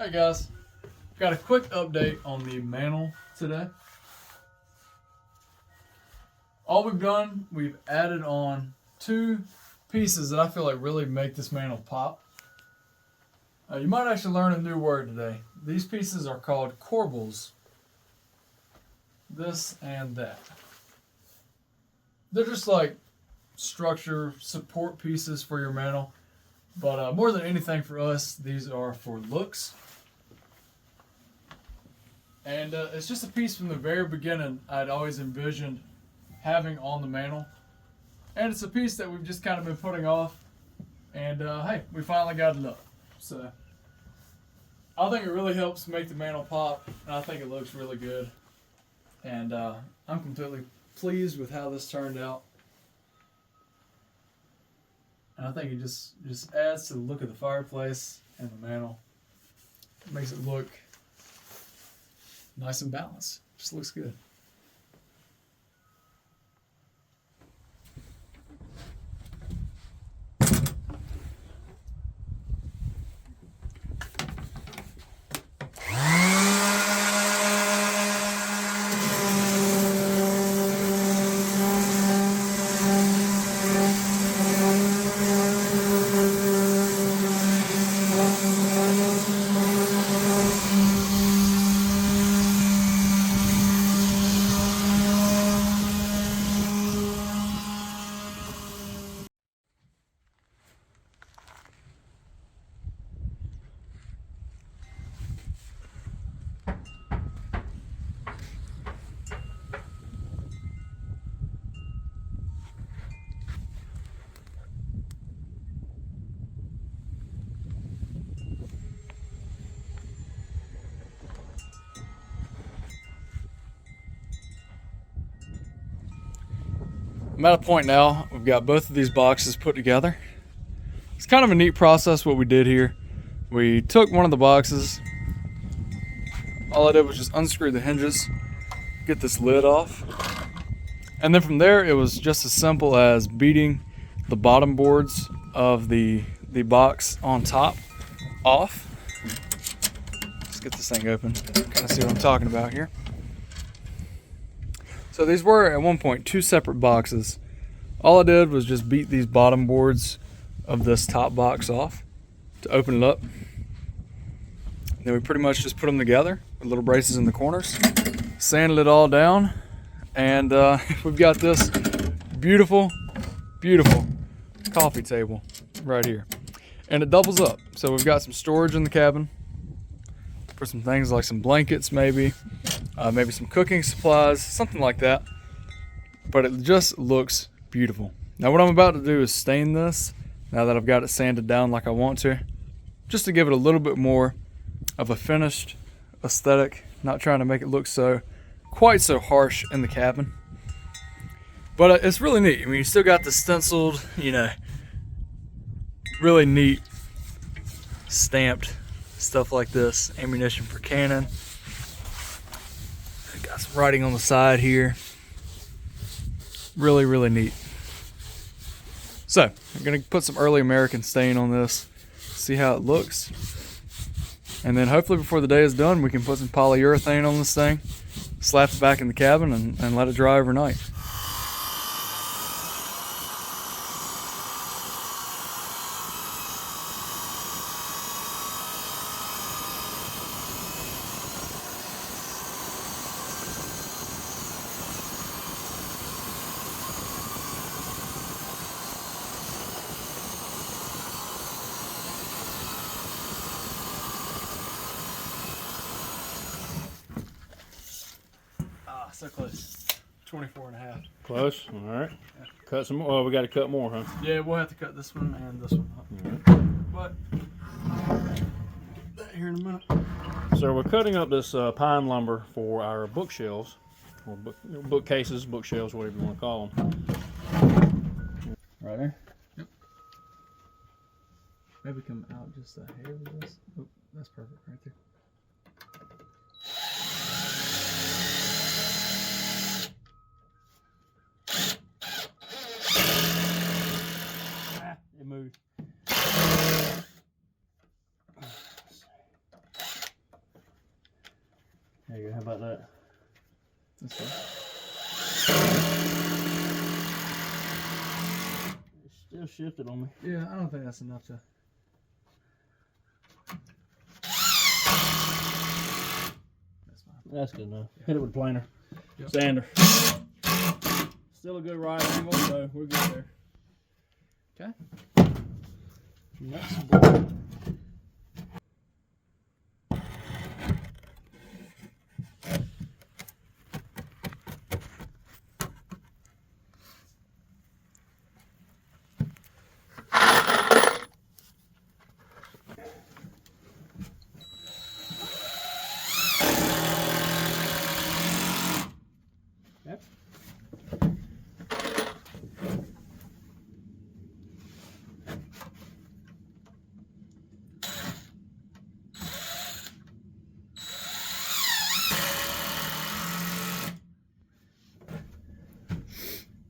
Hey guys, got a quick update on the mantle today. All we've done, we've added on 2 pieces that I feel like really make this mantle pop. You might actually learn a new word today. These pieces are called corbels. This and that. They're just like structure support pieces for your mantle. But more than anything for us, these are for looks. And it's just a piece from the very beginning I'd always envisioned having on the mantle. And it's a piece that we've just kind of been putting off. And hey, we finally got it up. So I think it really helps make the mantle pop. And I think it looks really good. And I'm completely pleased with how this turned out. And I think it just adds to the look of the fireplace and the mantle. It makes it look nice and balanced. Just looks good. I'm at a point now, we've got both of these boxes put together. It's kind of a neat process what we did here. We took one of the boxes, all I did was just unscrew the hinges, get this lid off, and then from there it was just as simple as beating the bottom boards of the box on top off. Let's get this thing open, kind of see what I'm talking about here. So these were at one point 2 separate boxes. All I did was just beat these bottom boards of this top box off to open it up. Then we pretty much just put them together with little braces in the corners, sanded it all down, and we've got this beautiful, beautiful coffee table right here. And it doubles up. So we've got some storage in the cabin for some things like some blankets maybe. Maybe some cooking supplies, something like that. But it just looks beautiful. Now what I'm about to do is stain this, now that I've got it sanded down like I want to, just to give it a little bit more of a finished aesthetic, not trying to make it look quite so harsh in the cabin. But it's really neat. I mean, you still got the stenciled, really neat stamped stuff like this, ammunition for cannon. Got some writing on the side here. Really, really neat. So, I'm going to put some early American stain on this, see how it looks. And then hopefully before the day is done, we can put some polyurethane on this thing, slap it back in the cabin, and let it dry overnight. So close. 24.5. Close? All right. Yeah. Cut some more. Oh, we got to cut more, huh? Yeah, we'll have to cut this one and this one up. Right. But that here in a minute. So we're cutting up this pine lumber for our bookshelves, or bookcases, bookshelves, whatever you want to call them. Right there? Yep. Maybe come out just a hair with this. Oh, that's perfect right there. It moved. There you go. How about that? That's fine. It still shifted on me. Yeah, I don't think that's enough to. That's fine. That's good enough. Hit it with a planer. Yep. Sander. Still a good right angle, so we're good there. Okay. Next board. Yep.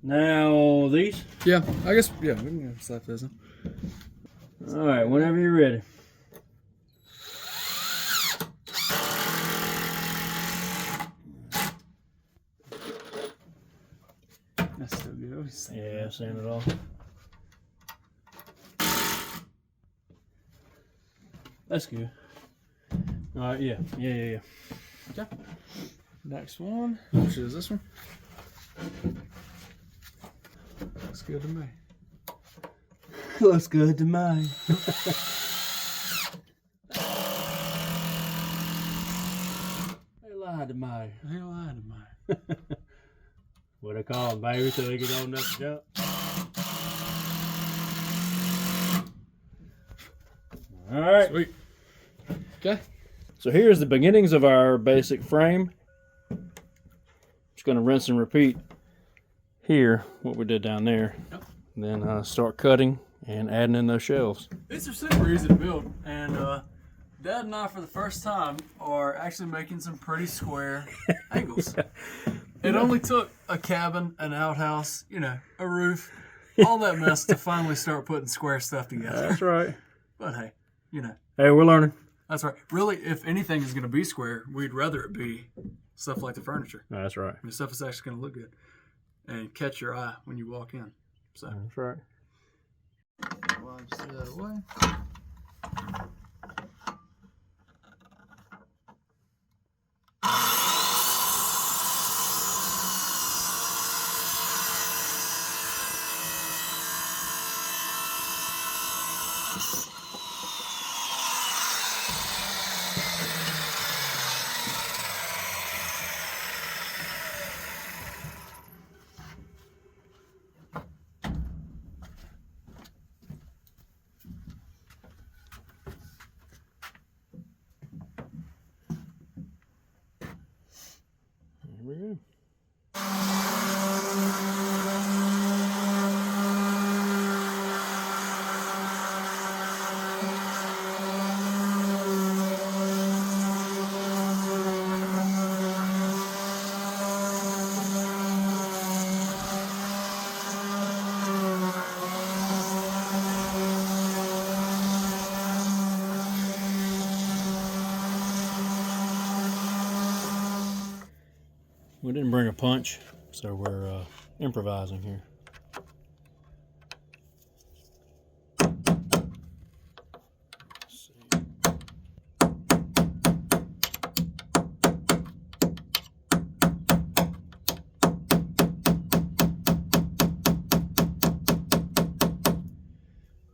Now these. Yeah, I guess. Yeah, we can slap those in. All right, whenever you're ready. That's still good. Yeah, sand it off. That's good. All right, yeah. Okay. Next one, which is this one. Looks good to me. Looks good to me. They lied to me. They lied to me. What I call them, baby, till they get old enough to jump. All right. Sweet. Okay. So here's the beginnings of our basic frame. Just going to rinse and repeat here what we did down there. Yep. And then start cutting and adding in those shelves. These are super easy to build, and Dad and I, for the first time, are actually making some pretty square angles. It only took a cabin, an outhouse, you know, a roof, all that mess to finally start putting square stuff together. That's right. But hey, you know. Hey, we're learning. That's right. Really, if anything is going to be square, we'd rather it be stuff like the furniture. That's right. I mean, stuff that's actually going to look good and catch your eye when you walk in. So. That's right. Well, just throw that away. Here we go. We didn't bring a punch, so we're improvising here. Let's see.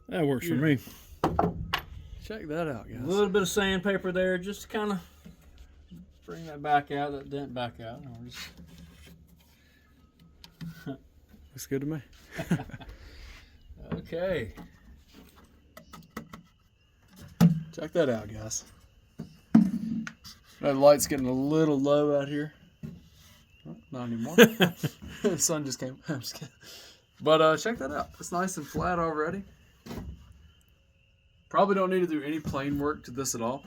That works for me. Check that out, guys. A little bit of sandpaper there, just to kind of bring that back out, that dent back out. Looks good to me. Okay. Check that out, guys. That light's getting a little low out here. Oh, not anymore. The sun just came. I'm just kidding. But check that out. It's nice and flat already. Probably don't need to do any plane work to this at all.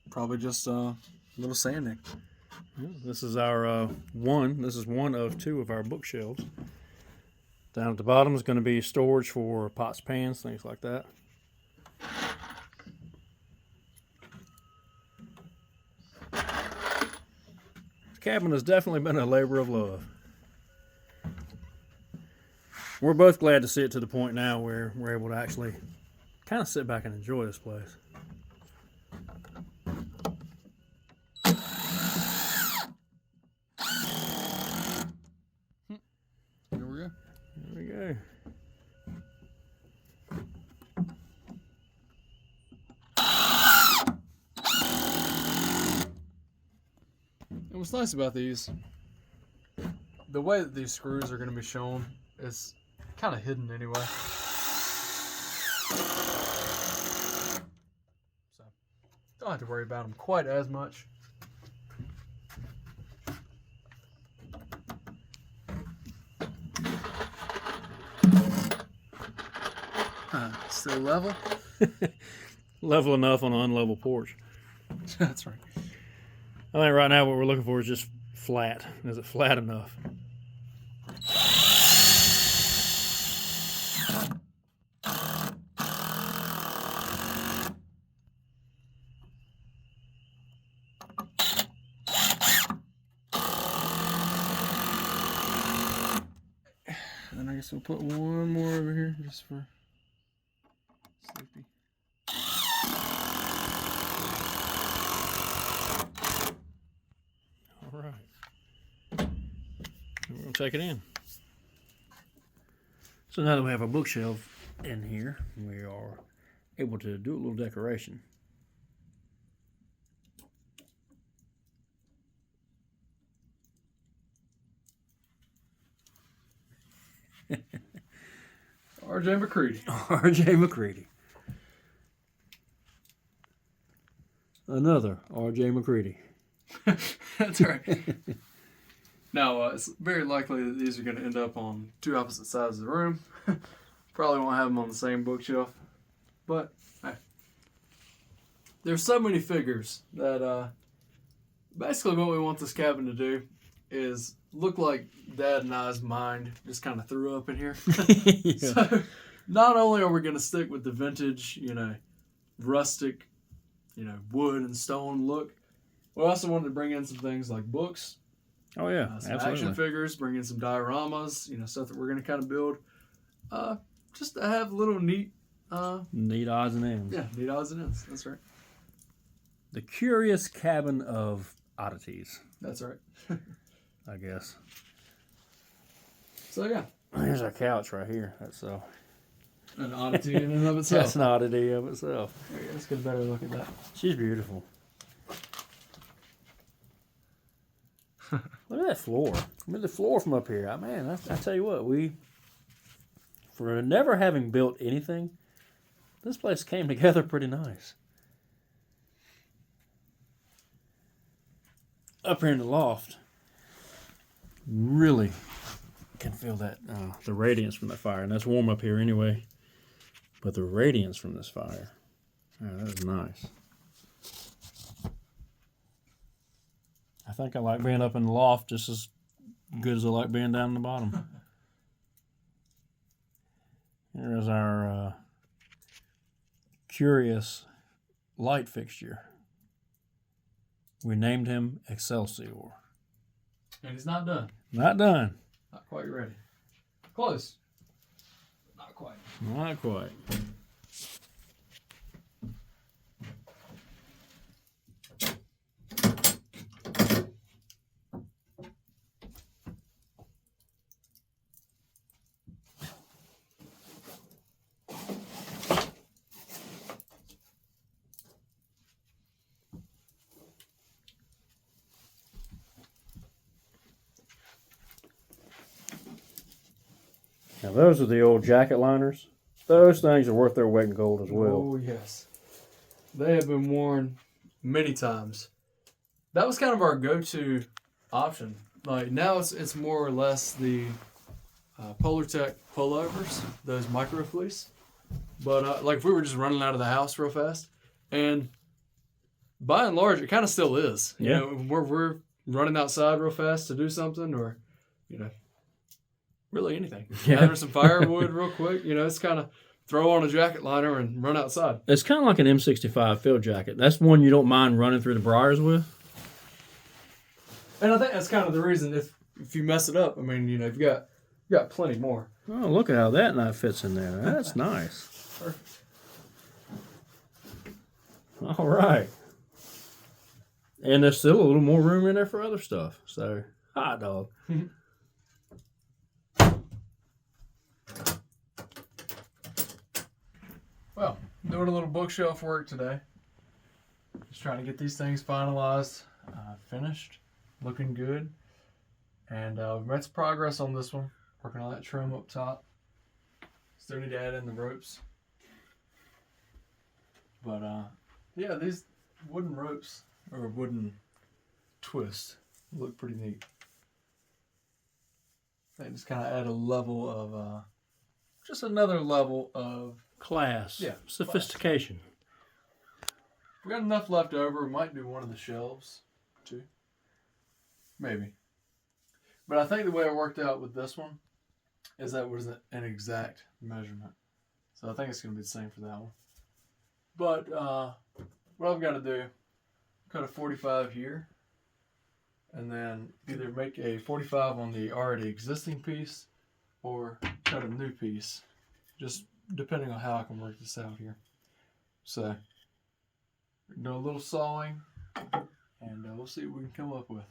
Probably just a little sanding. This is our one. This is one of two of our bookshelves. Down at the bottom is going to be storage for pots, pans, things like that. cabin has definitely been a labor of love. We're both glad to see it to the point now where we're able to actually kind of sit back and enjoy this place. Here we go. There we go. And what's nice about these, the way that these screws are going to be shown is kind of hidden anyway. So don't have to worry about them quite as much. Still level? Level enough on an unlevel porch. That's right. I think right now what we're looking for is just flat. Is it flat enough? And I guess we'll put one more over here just for Sleepy. All right. We're going to take it in. So now that we have our bookshelf in here, we are able to do a little decoration. R.J. McCready. R.J. McCready. Another R.J. McCready. That's right. Now, it's very likely that these are going to end up on two opposite sides of the room. Probably won't have them on the same bookshelf. But, hey. There's so many figures that basically what we want this cabin to do is look like Dad and I's mind just kind of threw up in here. Yeah. So, not only are we going to stick with the vintage, rustic, wood and stone look, we also wanted to bring in some things like books. Oh, yeah, Some absolutely. action figures, bring in some dioramas, stuff that we're going to kind of build. Just to have little neat... neat odds and ends. Yeah, neat odds and ends. That's right. The curious cabin of oddities, That's right. I guess. So, yeah. Here's our couch right here. That's An oddity in and of itself. that's an oddity of itself. There you go. Let's get a better look at that. She's beautiful. Look at that floor. I mean, the floor from up here. Man, I tell you what, for never having built anything, this place came together pretty nice. Up here in the loft, really can feel that the radiance from that fire, and that's warm up here anyway. But the radiance from this fire, that is nice. I think I like being up in the loft just as good as I like being down in the bottom. Here is our curious light fixture. We named him Excelsior. And he's not done. Not done. Not quite ready. Close. But not quite. Not quite. Now those are the old jacket liners. Those things are worth their weight in gold as well. Oh, yes. They have been worn many times. That was kind of our go-to option. Like, now it's more or less the Polartec pullovers, those micro fleece. But, like, if we were just running out of the house real fast, and by and large, it kind of still is. Yeah. We're running outside real fast to do something, or, really anything. Yeah. Gather some firewood real quick. It's kind of throw on a jacket liner and run outside. It's kind of like an M65 field jacket. That's one you don't mind running through the briars with. And I think that's kind of the reason if you mess it up, I mean, you know, you've got plenty more. Oh, look at how that knife fits in there. That's nice. Perfect. All right. And there's still a little more room in there for other stuff. So, hot dog. Well, doing a little bookshelf work today. Just trying to get these things finalized, finished, looking good. And we've made some progress on this one. Working on that trim up top. Still need to add in the ropes. But yeah, these wooden ropes or wooden twists look pretty neat. They just kind of add a level of, just another level of Class. Yeah, Sophistication. we got enough left over. We might do one of the shelves too. Maybe. But I think the way it worked out with this one is that it wasn't an exact measurement. So I think it's going to be the same for that one. But what I've got to do, cut a 45 here. And then either make a 45 on the already existing piece or cut a new piece. Just depending on how I can work this out here. So, we're doing a little sawing, and we'll see what we can come up with.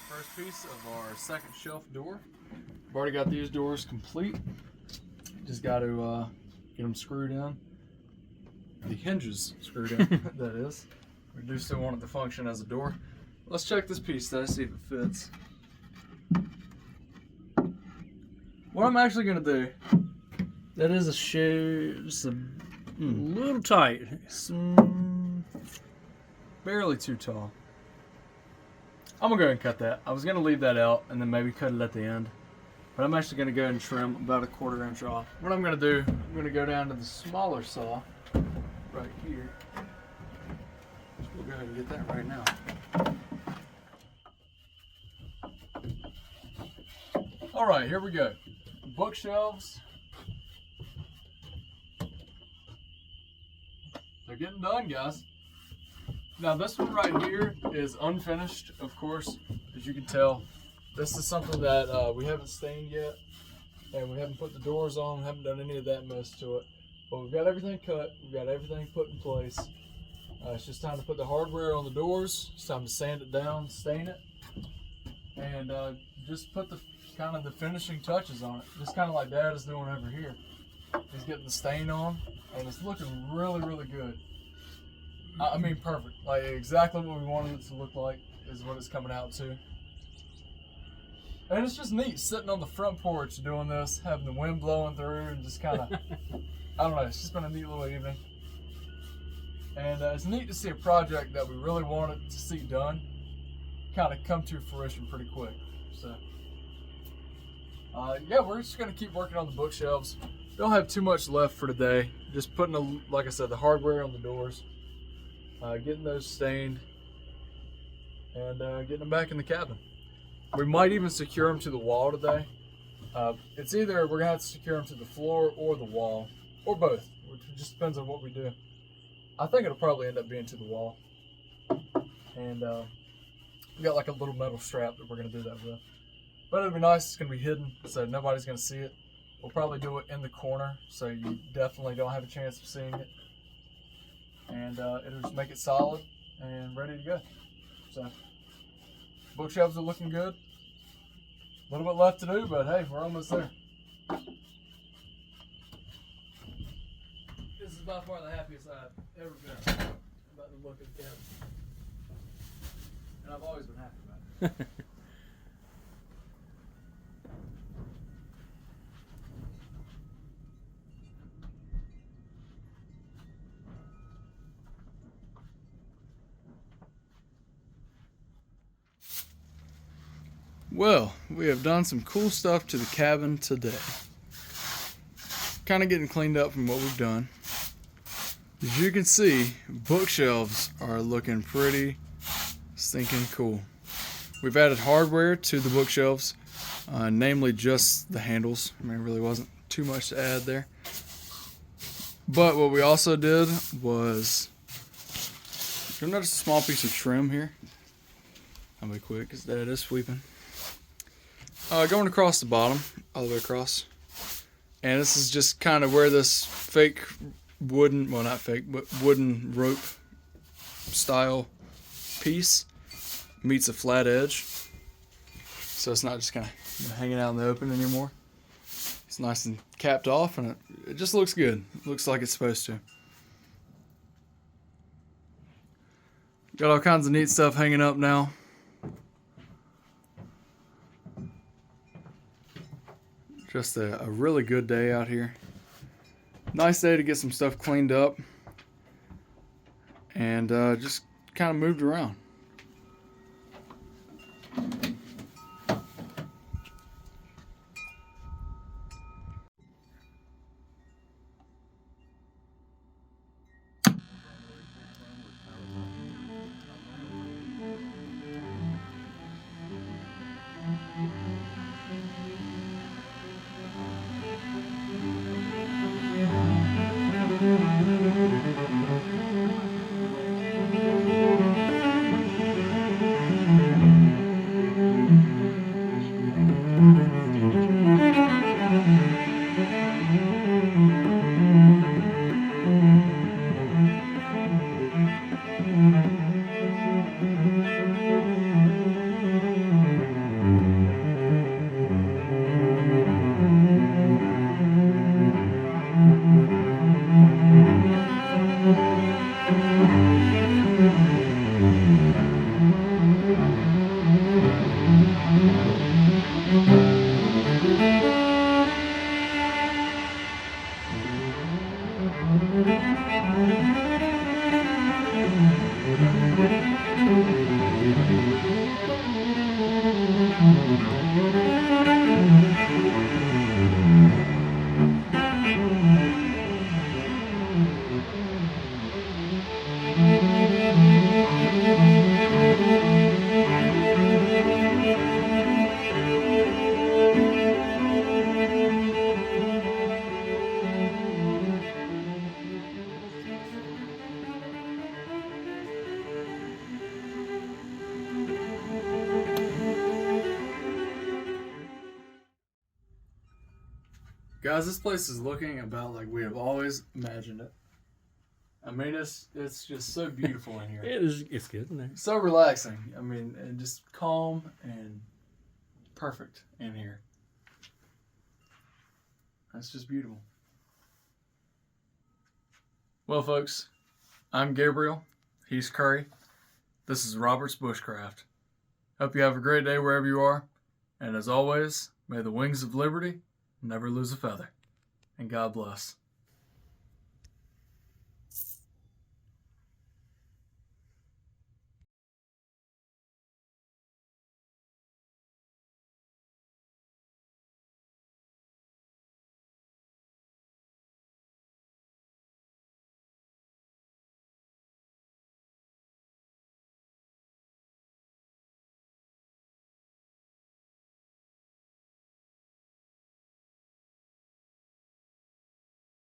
First piece of our second shelf door. I've already got these doors complete. Just got to get them screwed in. The hinges screwed in, that is. We do still want it to function as a door. Let's check this piece though, see if it fits. What I'm actually going to do, That is a shoe. Just a little tight. Barely too tall. I'm going to go ahead and cut that. I was going to leave that out and then maybe cut it at the end. But I'm actually going to go ahead and trim about a 1/4 inch off. What I'm going to do, I'm going to go down to the smaller saw right here. So we'll go ahead and get that right now. All right, here we go. Bookshelves. They're getting done, guys. Now this one right here is unfinished, of course, as you can tell. This is something that we haven't stained yet, and we haven't put the doors on, haven't done any of that mess to it. But we've got everything cut, we've got everything put in place. It's just time to put the hardware on the doors. It's time to sand it down, stain it, and just put the kind of the finishing touches on it. Just kind of like Dad is doing over here. He's getting the stain on, and it's looking really, really good. I mean, perfect. Like exactly what we wanted it to look like is what it's coming out to. And it's just neat sitting on the front porch doing this, having the wind blowing through, and just kind of, I don't know, it's just been a neat little evening. And it's neat to see a project that we really wanted to see done kind of come to fruition pretty quick. So, yeah, we're just going to keep working on the bookshelves. Don't have too much left for today. Just putting, like I said, the hardware on the doors. Getting those stained and getting them back in the cabin. We might even secure them to the wall today. It's either we're gonna have to secure them to the floor or the wall, or both. It just depends on what we do. I think it'll probably end up being to the wall. And we got like a little metal strap that we're gonna do that with. But it'll be nice. It's gonna be hidden, so nobody's gonna see it. We'll probably do it in the corner, so you definitely don't have a chance of seeing it. And it'll just make it solid and ready to go. So bookshelves are looking good. A little bit left to do, but hey, we're almost there. This is by far the happiest I've ever been about the look of the cabin. And I've always been happy about it. Well, we have done some cool stuff to the cabin today. Kind of getting cleaned up from what we've done. As you can see, bookshelves are looking pretty stinking cool. We've added hardware to the bookshelves, namely just the handles. I mean, it really wasn't too much to add there. But what we also did was, you'll notice a small piece of trim here. I'll be quick because Dad is sweeping. Going across the bottom, all the way across. And this is just kind of where this fake wooden, well not fake, but wooden rope style piece meets a flat edge. So it's not just kind of hanging out in the open anymore. It's nice and capped off, and it just looks good. It looks like it's supposed to. Got all kinds of neat stuff hanging up now. Just a really good day out here. Nice day to get some stuff cleaned up and just kind of moved around. Guys, this place is looking about like we have always imagined it. I mean, it's just so beautiful in here. It's good in there. So relaxing. I mean, and just calm and perfect in here. That's just beautiful. Well, folks, I'm Gabriel. He's Curry. This is Robert's Bushcraft. Hope you have a great day wherever you are. And as always, may the wings of liberty never lose a feather. And God bless.